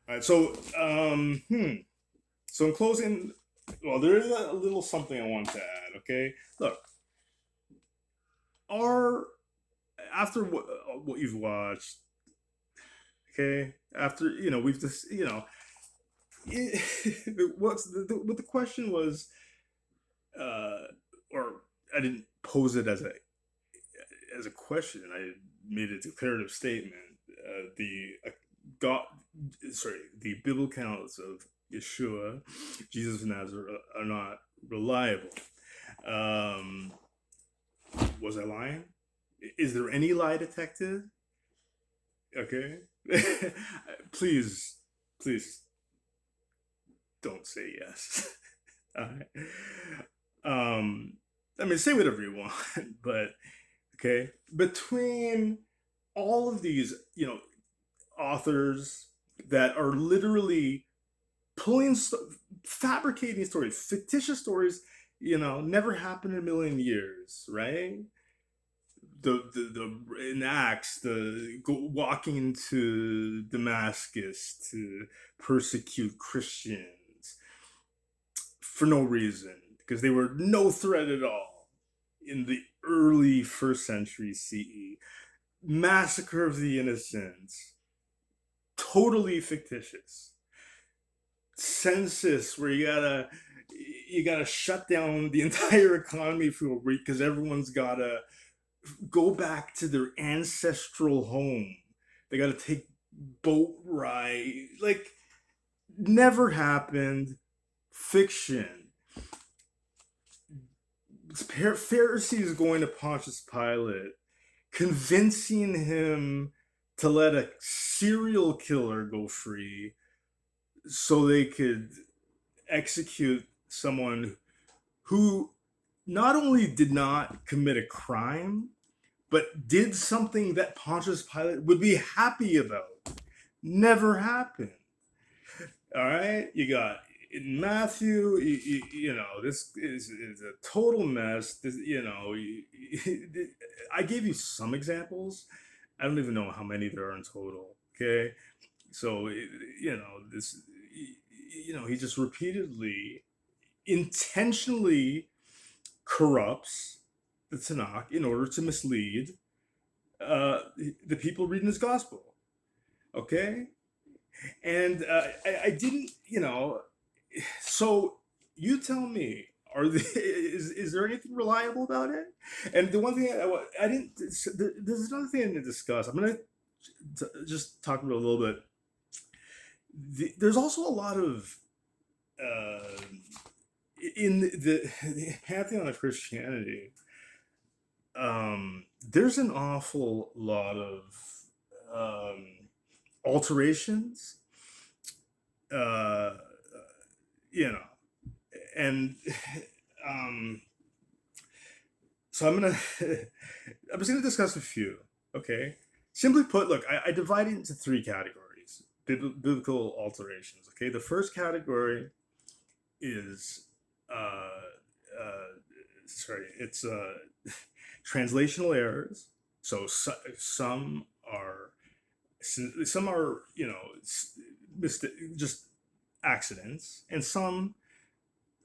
All right. So in closing, well, there is a little something I want to add. Okay. Look, our after what you've watched, okay, after we've just what's what the question was, or I didn't pose it as a question. I made a declarative statement. The God, sorry, the biblical accounts of Yeshua, Jesus of Nazareth, are not reliable. Um, was I lying? Is there any lie detected? Okay, please, please don't say yes. All right. Um, I mean, say whatever you want, but okay. Between all of these, authors that are literally pulling, fabricating stories, fictitious stories, never happened in a million years, right? The in Acts, walking to Damascus to persecute Christians for no reason because they were no threat at all in the early first century CE. Massacre of the innocents, totally fictitious. Census where you gotta shut down the entire economy for a week because everyone's gotta go back to their ancestral home. They gotta take boat ride. Like, never happened. Fiction. Pharisees going to Pontius Pilate, convincing him to let a serial killer go free so they could execute someone who not only did not commit a crime, but did something that Pontius Pilate would be happy about. Never happened. All right, you got in Matthew. This is a total mess. I gave you some examples. I don't even know how many there are in total. Okay, so this. He just repeatedly, intentionally corrupts the Tanakh in order to mislead uh, the people reading his gospel. Okay, and I didn't, So you tell me, is there anything reliable about it? And the one thing I didn't. There's another thing I didn't discuss. I'm gonna just talk about a little bit. There's also a lot of uh, in the pantheon of Christianity. There's an awful lot of um, alterations, uh, you know, and um, so I'm just gonna discuss a few. Okay, simply put, look, I divide it into three categories: biblical alterations. Okay, the first category is uh, sorry, it's translational errors. Some are just accidents, and some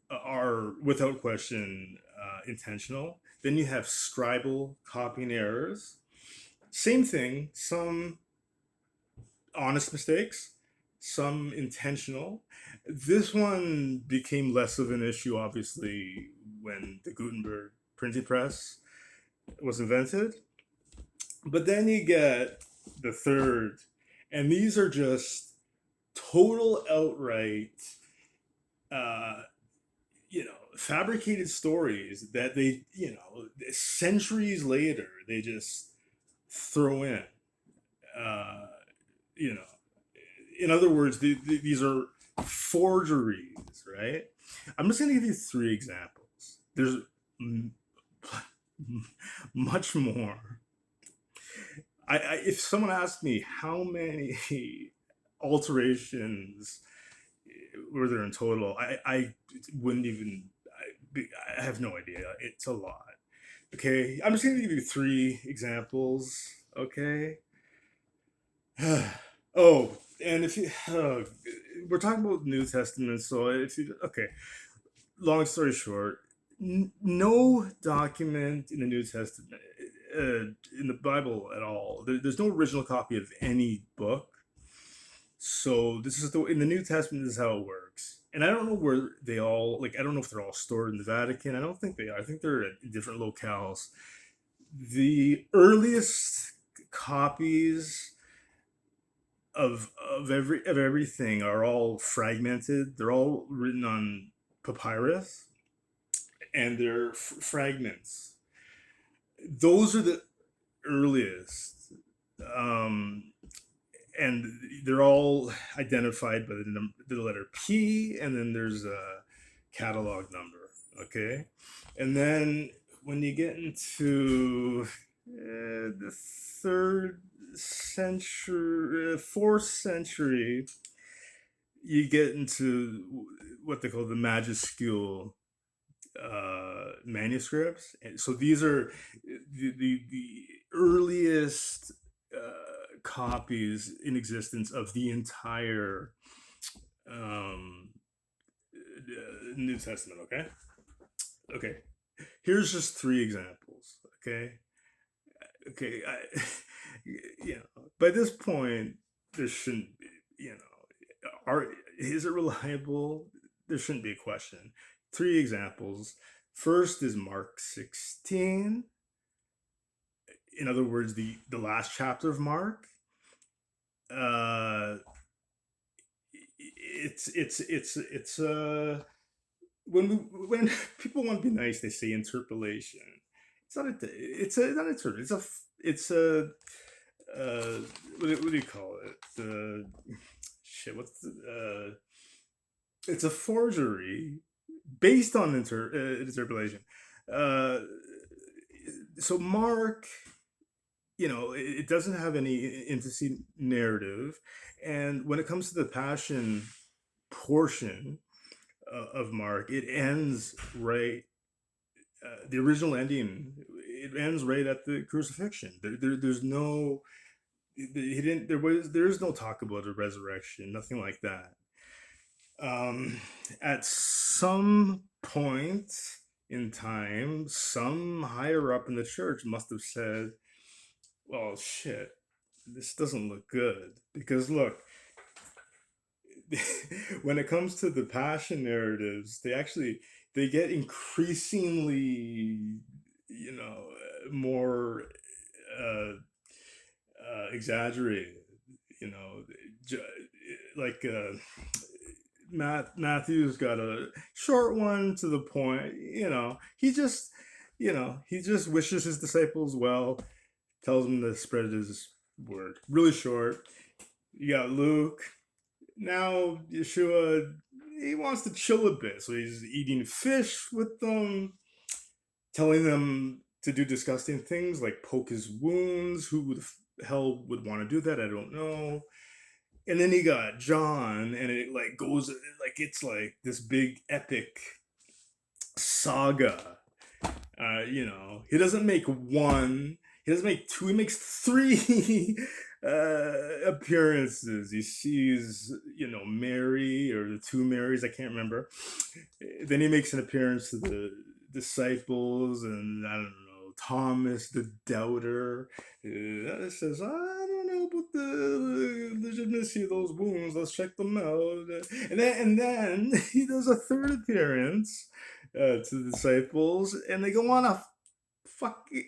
are without question intentional. Then you have scribal copying errors. Same thing. Some honest mistakes, some intentional. This one became less of an issue, obviously, when the Gutenberg printing press was invented. But then you get the third, and these are just total outright, uh, fabricated stories that centuries later, they just throw in. Uh, you know, in other words, these are forgeries, right? I'm just going to give you three examples. There's m- much more. If someone asked me how many alterations were there in total, I wouldn't even. I have no idea. It's a lot. Okay, I'm just going to give you three examples. Okay. Oh, And if you, we're talking about New Testament, so if you, okay, long story short, no document in the New Testament, in the Bible at all, there's no original copy of any book. So this is the in the New Testament, this is how it works. And I don't know where they all like. I don't know if they're all stored in the Vatican. I don't think they are. I think they're at different locales. The earliest copies of everything are all fragmented. They're all written on papyrus, and they're fragments. Those are the earliest, um, and they're all identified by the letter P, and then there's a catalog number. Okay, and then when you get into the third century, fourth century, you get into what they call the majuscule manuscripts. And so these are the earliest copies in existence of the entire um, New Testament. Okay, okay. Here's just three examples. Okay, okay. You know, by this point, there shouldn't be. You know, are is it reliable? There shouldn't be a question. Three examples. First is Mark 16. In other words, the last chapter of Mark. Uh, it's when people want to be nice, they say interpolation. It's not a not interpolation. It's a what do you call it? Shit. It's a forgery based on interpolation. Uh, so Mark, you know, it doesn't have any intimacy narrative, and when it comes to the passion portion of Mark, it ends right. The original ending, it ends right at the crucifixion. There's no, he didn't. There is no talk about a resurrection, nothing like that. Um, at some point in time, some higher up in the church must have said, "Well, shit, this doesn't look good." Because look, when it comes to the passion narratives, they get increasingly, you know, more uh, exaggerated. You know, like Matthew's got a short one to the point. He just wishes his disciples well, tells them to spread his word. Really short. You got Luke. Now Yeshua, he wants to chill a bit, so he's eating fish with them, telling them to do disgusting things like poke his wounds. Who the hell would want to do that? I don't know. And then you got John, and it like goes like it's like this big epic saga. He doesn't make one, he doesn't make two, he makes three appearances. He sees, Mary, or the two Marys, I can't remember. Then he makes an appearance to the disciples, and I don't know, Thomas the doubter. Says, I don't know about the legitimacy of those wounds. Let's check them out. And then he does a third appearance to the disciples, and they go on a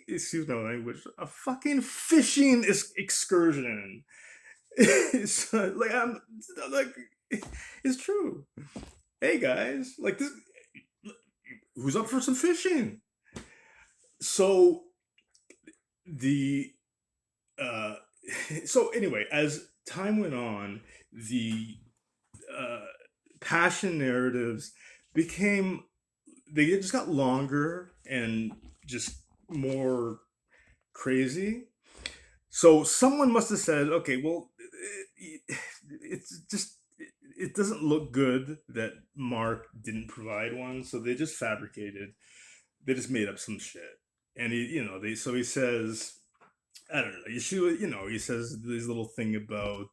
excuse my language, a fucking fishing excursion. So, like, I'm like, it's true. Hey guys, like this, who's up for some fishing? So the uh, so anyway, as time went on, the uh, passion narratives became they just got longer and just more crazy. So someone must have said, okay, well, it's just it doesn't look good that Mark didn't provide one, so they just fabricated. They just made up some shit, and he says, I don't know, Yeshua, he says this little thing about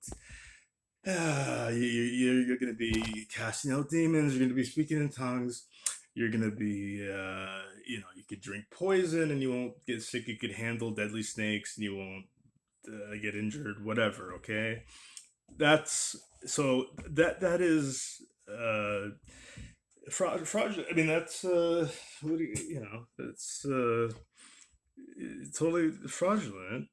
You're going to be casting out demons. You're going to be speaking in tongues. You're going to be, you could drink poison and you won't get sick. You could handle deadly snakes and you won't get injured. Whatever. Okay, that's so that is fraudulent. I mean, that's what do that's totally fraudulent.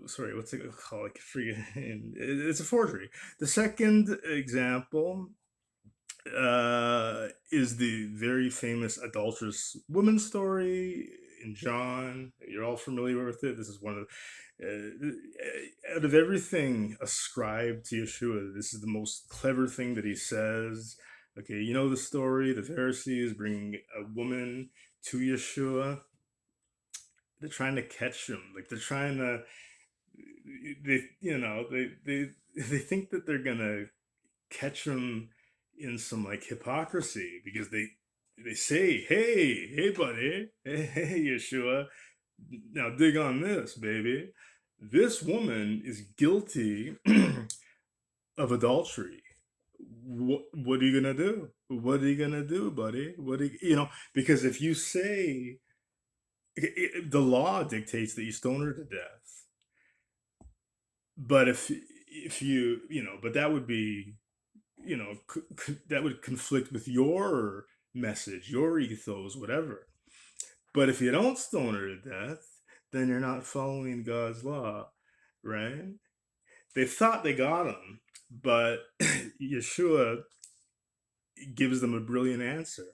Sorry, what's it called? Like freaking, it's a forgery. The second example is the very famous adulterous woman story in John. You're all familiar with it. This is one of out of everything ascribed to Yeshua, this is the most clever thing that he says. Okay, you know the story. The Pharisees bring a woman to Yeshua. They're trying to catch him. Like they're trying to they think that they're gonna catch him in some like hypocrisy because they say, hey buddy, hey Yeshua, now dig on this, baby. This woman is guilty of adultery. What are you gonna do? What are you gonna do, buddy? What are because if you say the law dictates that you stone her to death, but if but that would be that would conflict with your message, your ethos, whatever. But if you don't stone her to death, then you're not following God's law, right? They thought they got him, but Yeshua gives them a brilliant answer.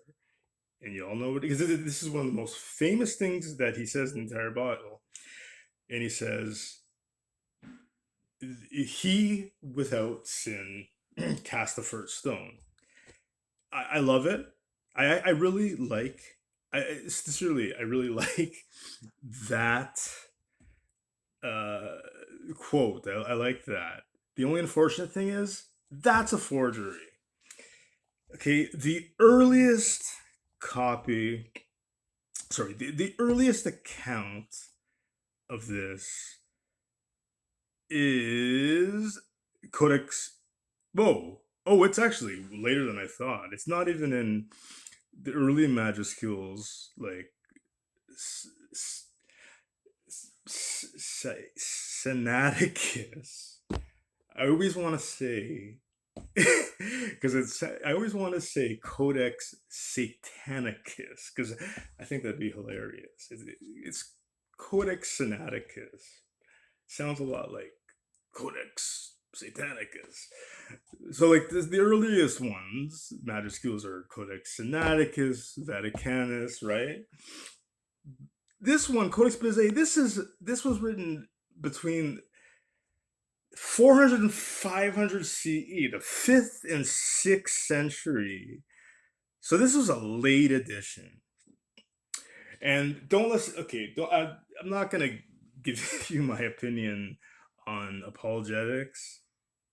And you all know it because this is one of the most famous things that he says in the entire Bible. And he says, he without sin cast the first stone. I love it. I really like, sincerely, I really like that quote. I like that. The only unfortunate thing is that's a forgery. Okay, the earliest copy, sorry, the earliest account of this is Codex. Whoa. Oh, it's actually later than I thought. It's not even in the early majuscules, like Sinaiticus. I always want to say, because I always want to say Codex Satanicus, because I think that'd be hilarious. It's Codex Sinaiticus. Sounds a lot like Codex Satanicus. So, like, the earliest ones, majuscules, are Codex Sinaiticus, Vaticanus, right? This one, Codex Bezae, this was written between 400 and 500 CE, the 5th and 6th century. So this was a late edition. And don't listen, okay, I'm not going to give you my opinion on apologetics.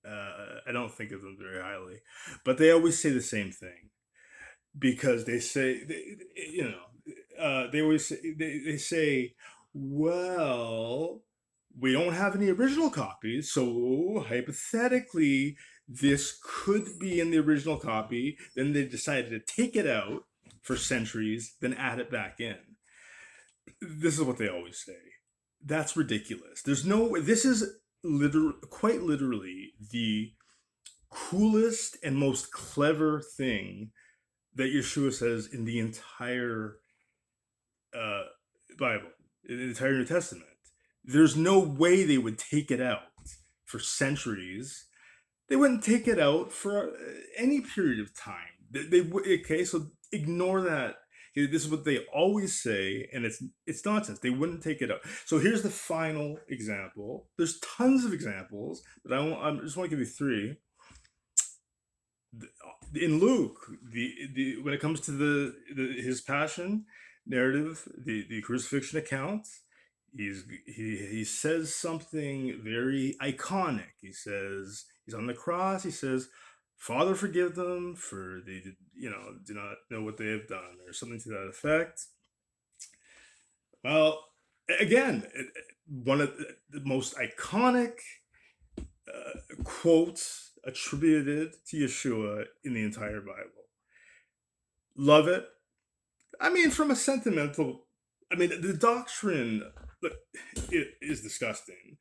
I don't think of them very highly, but they always say the same thing because they say, they always say, they say, well, we don't have any original copies, so hypothetically, this could be in the original copy. Then they decided to take it out for centuries, then add it back in. This is what they always say. That's ridiculous. This is quite literally the coolest and most clever thing that Yeshua says in the entire Bible, in the entire New Testament. There's no way they would take it out for centuries. They wouldn't take it out for any period of time. Okay, so ignore that. This is what they always say, and it's nonsense. They wouldn't take it out. So here's the final example. There's tons of examples, but I just want to give you three. In Luke, when it comes to his passion narrative, the crucifixion account, he says something very iconic. He says he's on the cross. He says, "Father, forgive them, for they do not know what they have done," or something to that effect. Well, again, one of the most iconic quotes attributed to Yeshua in the entire Bible. Love it. I mean, from a sentimental, I mean, the doctrine, look, it is disgusting.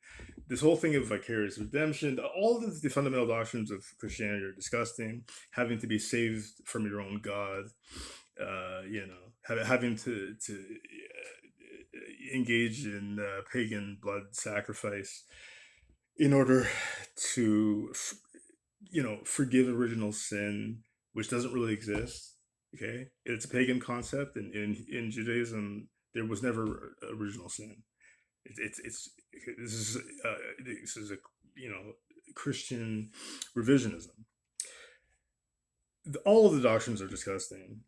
This whole thing of vicarious redemption, all of the fundamental doctrines of Christianity are disgusting. Having to be saved from your own God, having to engage in pagan blood sacrifice in order to, forgive original sin, which doesn't really exist. Okay, it's a pagan concept, and in Judaism, there was never original sin. It's this is a Christian revisionism. All of the doctrines are disgusting,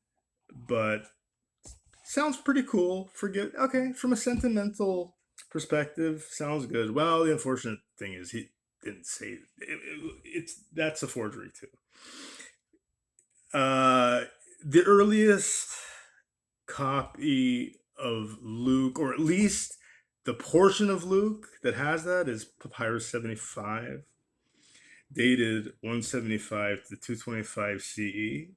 but sounds pretty cool. Forget okay from a sentimental perspective, sounds good. Well, the unfortunate thing is he didn't say it's that's a forgery too. The earliest copy of Luke, or at least the portion of Luke that has that, is Papyrus 75, dated 175 to 225 CE.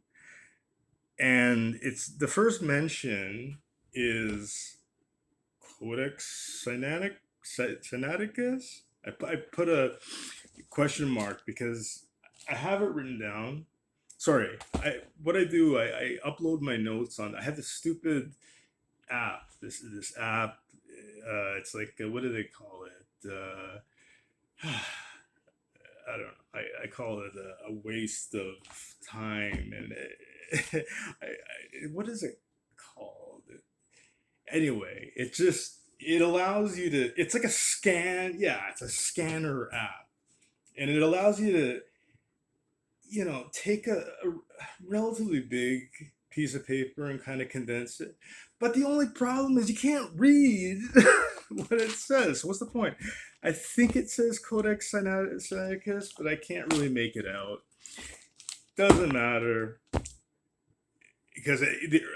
And it's the first mention is Codex Sinaiticus. I put a question mark because I have it written down. Sorry, what I do, I upload my notes on. I have this stupid app. This app. It's like what do they call it? I don't know. I call it a waste of time, and what is it called? Anyway, it allows you to. It's like a scan. Yeah, it's a scanner app, and it allows you to take a relatively big piece of paper and kind of condense it. But the only problem is you can't read what it says. What's the point? I think it says Codex Sinaiticus, but I can't really make it out. Doesn't matter. Because,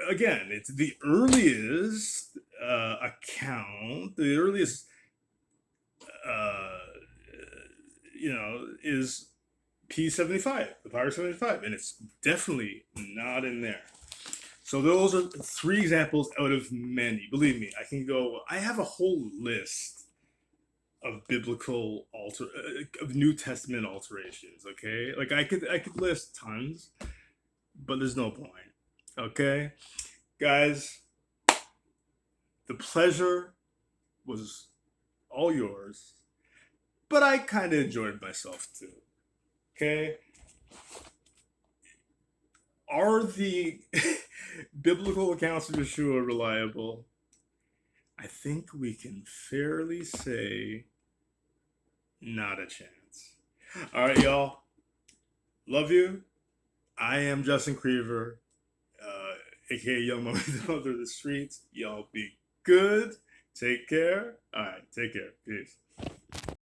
again, it's the earliest account, the earliest, is P75, the Power 75, and it's definitely not in there. So those are 3 examples out of many. Believe me, I have a whole list of biblical of New Testament alterations, okay? Like I could list tons, but there's no point. Okay? Guys, the pleasure was all yours, but I kind of enjoyed myself too. Okay? Are the biblical accounts of Yeshua reliable? I think we can fairly say not a chance. All right, y'all. Love you. I am Justin Creever, aka Young Mommy, the Mother of the Streets. Y'all be good. Take care. All right, take care. Peace.